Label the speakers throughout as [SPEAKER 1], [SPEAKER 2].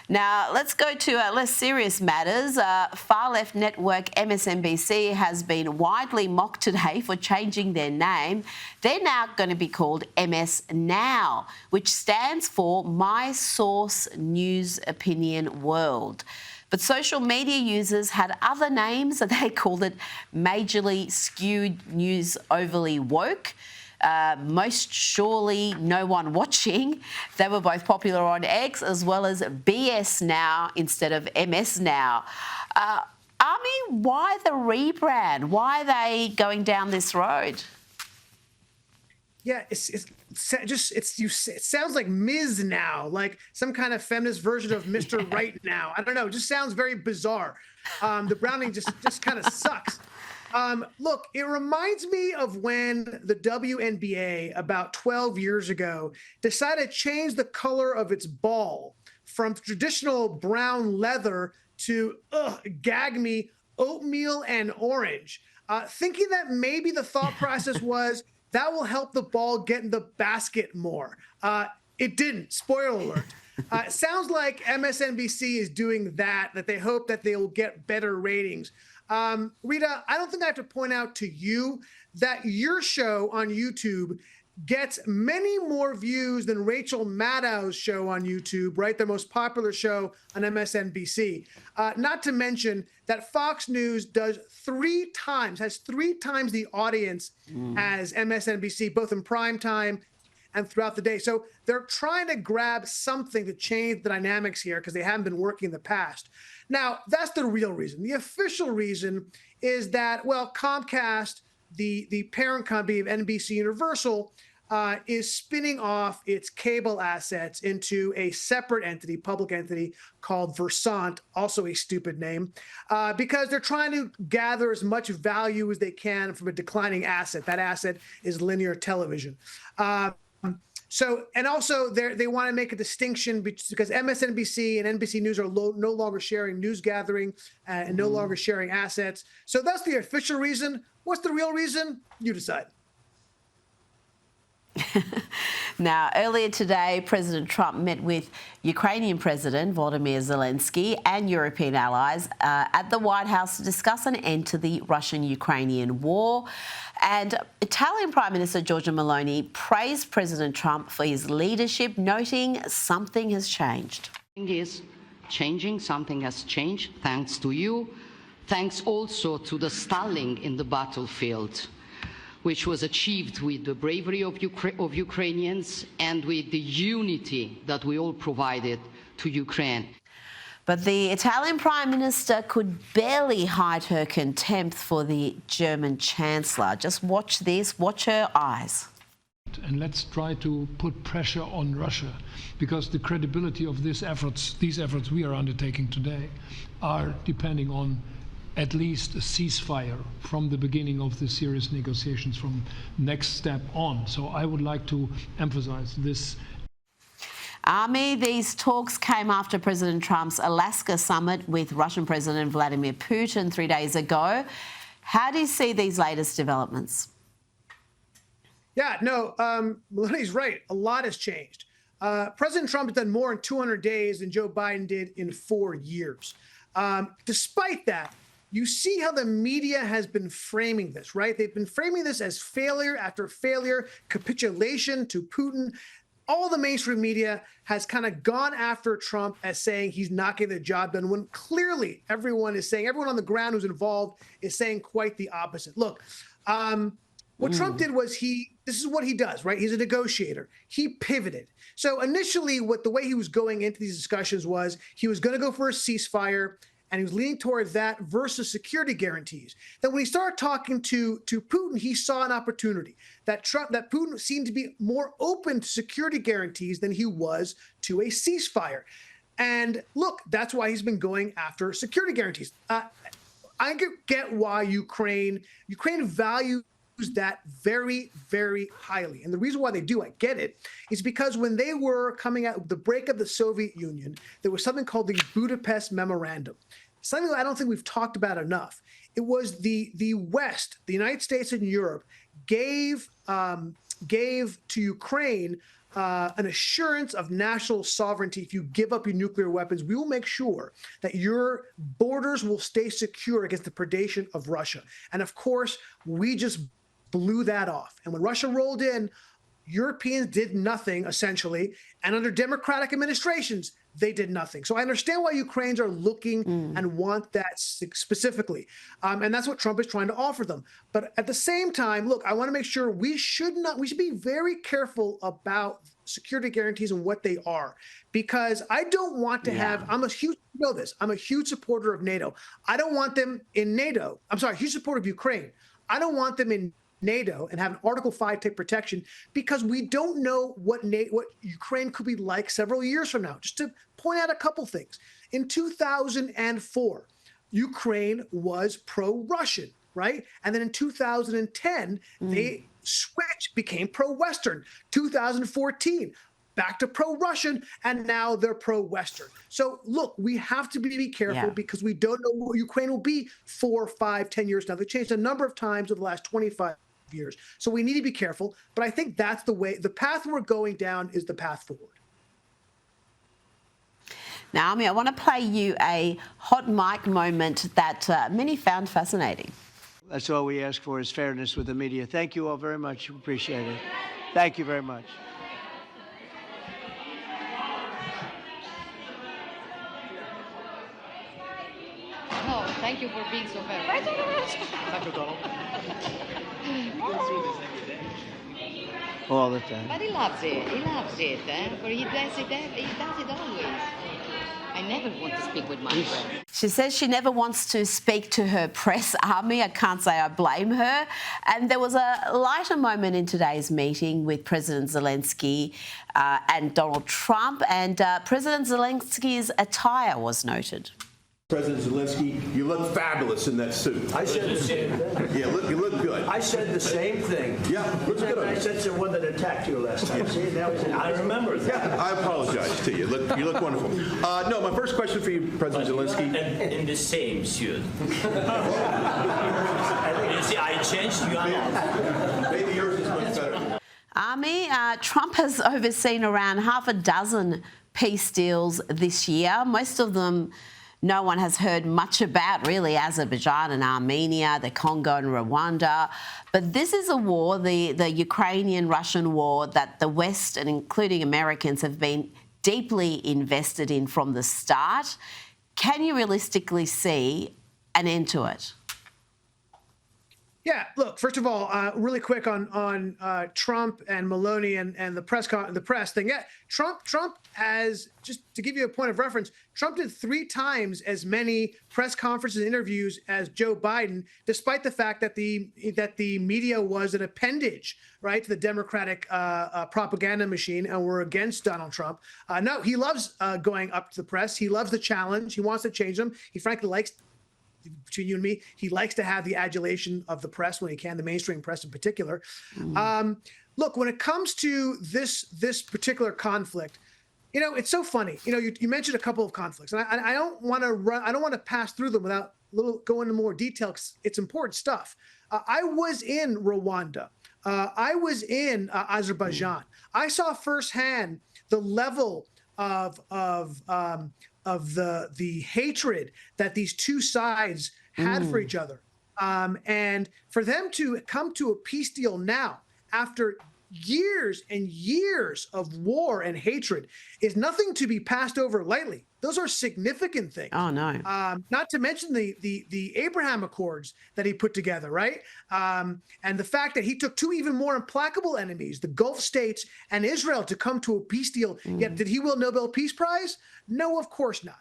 [SPEAKER 1] Now, let's go to less serious matters. Far-left network MSNBC has been widely mocked today for changing their name. They're now going to be called MS Now, which stands for My Source News Opinion World. But social media users had other names, and they called it Majorly Skewed News Overly Woke. Most Surely No One Watching. They were both popular on X, as well as BS Now instead of MS Now. Ami, why the rebrand? Why are they going down this road?
[SPEAKER 2] Yeah, it sounds like Ms. Now, like some kind of feminist version of Mr. Right Now. I don't know. It just sounds very bizarre. The branding just kind of sucks. Look, it reminds me of when the WNBA about 12 years ago decided to change the color of its ball from traditional brown leather to, gag me, oatmeal and orange, thinking that maybe the thought process was that will help the ball get in the basket more. It didn't. Spoiler alert. It sounds like MSNBC is doing that they hope that they will get better ratings. Rita, I don't think I have to point out to you that your show on YouTube gets many more views than Rachel Maddow's show on YouTube, right? Their most popular show on MSNBC. Not to mention that Fox News has 3 times the audience as MSNBC, both in prime time and throughout the day. So they're trying to grab something to change the dynamics here because they haven't been working in the past. Now, that's the real reason. The official reason is that, well, Comcast, the parent company of NBC Universal, is spinning off its cable assets into a separate entity, public entity called Versant, also a stupid name, because they're trying to gather as much value as they can from a declining asset. That asset is linear television. And also they want to make a distinction because MSNBC and NBC News are no longer sharing news gathering and no longer sharing assets. So that's the official reason. What's the real reason? You decide.
[SPEAKER 1] Now, earlier today, President Trump met with Ukrainian President Volodymyr Zelensky and European allies at the White House to discuss an end to the Russian-Ukrainian war. And Italian Prime Minister Giorgia Meloni praised President Trump for his leadership, noting something has changed.
[SPEAKER 3] Something has changed thanks to you, thanks also to the stalling in the battlefield, which was achieved with the bravery of Ukrainians and with the unity that we all provided to Ukraine.
[SPEAKER 1] But the Italian Prime Minister could barely hide her contempt for the German Chancellor. Just watch this, watch her eyes.
[SPEAKER 4] And let's try to put pressure on Russia, because the credibility of these efforts we are undertaking today are depending on at least a ceasefire from the beginning of the serious negotiations from next step on. So I would like to emphasize this.
[SPEAKER 1] Ami, these talks came after President Trump's Alaska summit with Russian President Vladimir Putin 3 days ago. How do you see these latest developments?
[SPEAKER 2] Yeah, no, Meloni's right. A lot has changed. President Trump has done more in 200 days than Joe Biden did in 4 years. Despite that, you see how the media has been framing this, right? They've been framing this as failure after failure, capitulation to Putin. All the mainstream media has kind of gone after Trump as saying he's not getting the job done, when clearly everyone on the ground who's involved is saying quite the opposite. Look, what Trump did was this is what he does, right? He's a negotiator. He pivoted. So initially, the way he was going into these discussions was he was going to go for a ceasefire, and he was leaning toward that versus security guarantees. Then when he started talking to Putin, he saw an opportunity that Putin seemed to be more open to security guarantees than he was to a ceasefire. And look, that's why he's been going after security guarantees. I get why Ukraine values that very, very highly. And the reason why they do, I get it, is because when they were coming out of the break of the Soviet Union, there was something called the Budapest Memorandum, something that I don't think we've talked about enough. It was the West, the United States and Europe, gave to Ukraine an assurance of national sovereignty if you give up your nuclear weapons. We will make sure that your borders will stay secure against the predation of Russia. And of course, we just blew that off. And when Russia rolled in, Europeans did nothing, essentially. And under democratic administrations, they did nothing. So I understand why Ukrainians are looking and want that specifically. And that's what Trump is trying to offer them. But at the same time, look, I want to make sure we should be very careful about security guarantees and what they are, because I don't want to have, I'm a huge supporter of NATO. I don't want them in NATO. I'm sorry, huge supporter of Ukraine. I don't want them in NATO and have an Article 5 type protection, because we don't know what Ukraine could be like several years from now. Just to point out a couple things. In 2004, Ukraine was pro-Russian, right? And then in 2010, they switched, became pro-Western. 2014, back to pro-Russian, and now they're pro-Western. So look, we have to be careful because we don't know what Ukraine will be 4, 5, 10 years now. They changed a number of times over the last 25 years. So we need to be careful. But I think that's the way, the path we're going down is the path forward.
[SPEAKER 1] Naomi, I want to play you a hot mic moment that many found fascinating.
[SPEAKER 5] That's all we ask for, is fairness with the media. Thank you all very much. Appreciate it. Thank you very much.
[SPEAKER 3] No, thank you for being so fair.
[SPEAKER 5] All the time.
[SPEAKER 3] But he loves it. He loves it. For he does it always. I never want to speak with my friends.
[SPEAKER 1] She says she never wants to speak to her press army. I can't say I blame her. And there was a lighter moment in today's meeting with President Zelensky and Donald Trump, and President Zelensky's attire was noted.
[SPEAKER 6] President Zelensky, you look fabulous in that suit.
[SPEAKER 7] I said the same thing.
[SPEAKER 6] Yeah, you look good.
[SPEAKER 7] I said the same thing.
[SPEAKER 6] Yeah, looks good on
[SPEAKER 7] I
[SPEAKER 6] you.
[SPEAKER 7] said to the one that attacked you last time. See, now he's I remember that.
[SPEAKER 6] Yeah, I apologize to you. You look wonderful. No, my first question for you, President Zelensky.
[SPEAKER 8] In the same suit. You see, I changed. You are not.
[SPEAKER 6] Maybe yours is much better.
[SPEAKER 1] Army, Trump has overseen around half a dozen peace deals this year. Most of them no one has heard much about, really, Azerbaijan and Armenia, the Congo and Rwanda. But this is a war, the Ukrainian-Russian war, that the West, and including Americans, have been deeply invested in from the start. Can you realistically see an end to it?
[SPEAKER 2] Yeah, look, first of all, really quick on Trump and Meloni and the press thing. Yeah, Trump has, just to give you a point of reference, Trump did 3 times as many press conferences and interviews as Joe Biden, despite the fact that the media was an appendage, right, to the Democratic propaganda machine, and were against Donald Trump. No, he loves going up to the press. He loves the challenge. He wants to change them. He frankly likes, between you and me, he likes to have the adulation of the press when he can, the mainstream press in particular. Look, when it comes to this particular conflict, you know, it's so funny. You know, you mentioned a couple of conflicts, and I don't want to pass through them without go into more detail, because it's important stuff. I was in Rwanda. I was in Azerbaijan. I saw firsthand the level of the hatred that these two sides had for each other. And for them to come to a peace deal now, after years and years of war and hatred, is nothing to be passed over lightly. Those are significant things.
[SPEAKER 1] Oh, no.
[SPEAKER 2] Not to mention the Abraham Accords that he put together, right? And the fact that he took 2 even more implacable enemies, the Gulf states and Israel, to come to a peace deal. Yet, did he win Nobel Peace Prize? No, of course not.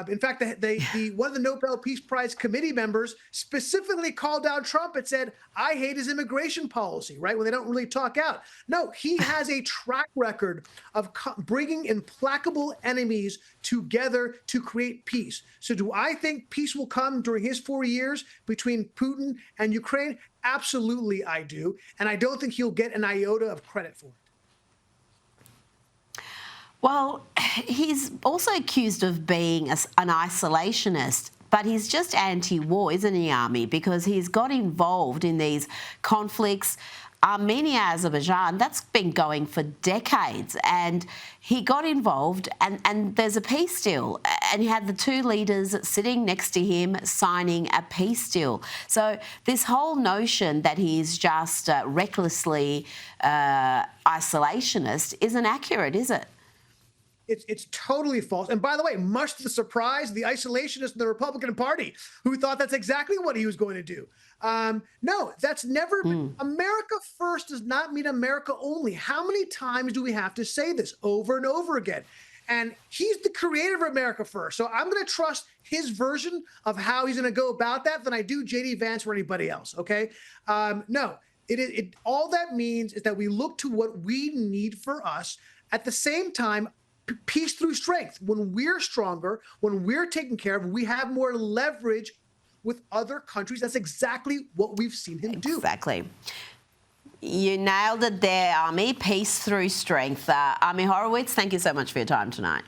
[SPEAKER 2] In fact, one of the Nobel Peace Prize committee members specifically called out Trump and said, I hate his immigration policy, right? When they don't really talk out. No, he has a track record of bringing implacable enemies together to create peace. So do I think peace will come during his 4 years between Putin and Ukraine? Absolutely, I do. And I don't think he'll get an iota of credit for it.
[SPEAKER 1] Well, he's also accused of being an isolationist, but he's just anti-war, isn't he, Army? Because he's got involved in these conflicts Armenia, Azerbaijan, that's been going for decades. And he got involved and there's a peace deal. And you had the two leaders sitting next to him signing a peace deal. So this whole notion that he's just recklessly isolationist isn't accurate, is it?
[SPEAKER 2] It's totally false. And by the way, much to the surprise, the isolationists in the Republican Party who thought that's exactly what he was going to do. No, that's never been. America first does not mean America only. How many times do we have to say this over and over again? And he's the creator of America first. So I'm going to trust his version of how he's going to go about that than I do J.D. Vance or anybody else. OK, no, all that means is that we look to what we need for us at the same time. Peace through strength. When we're stronger, when we're taken care of, we have more leverage with other countries. That's exactly what we've seen him do.
[SPEAKER 1] Exactly. You nailed it there, Ami. Peace through strength. Ami Horowitz, thank you so much for your time tonight.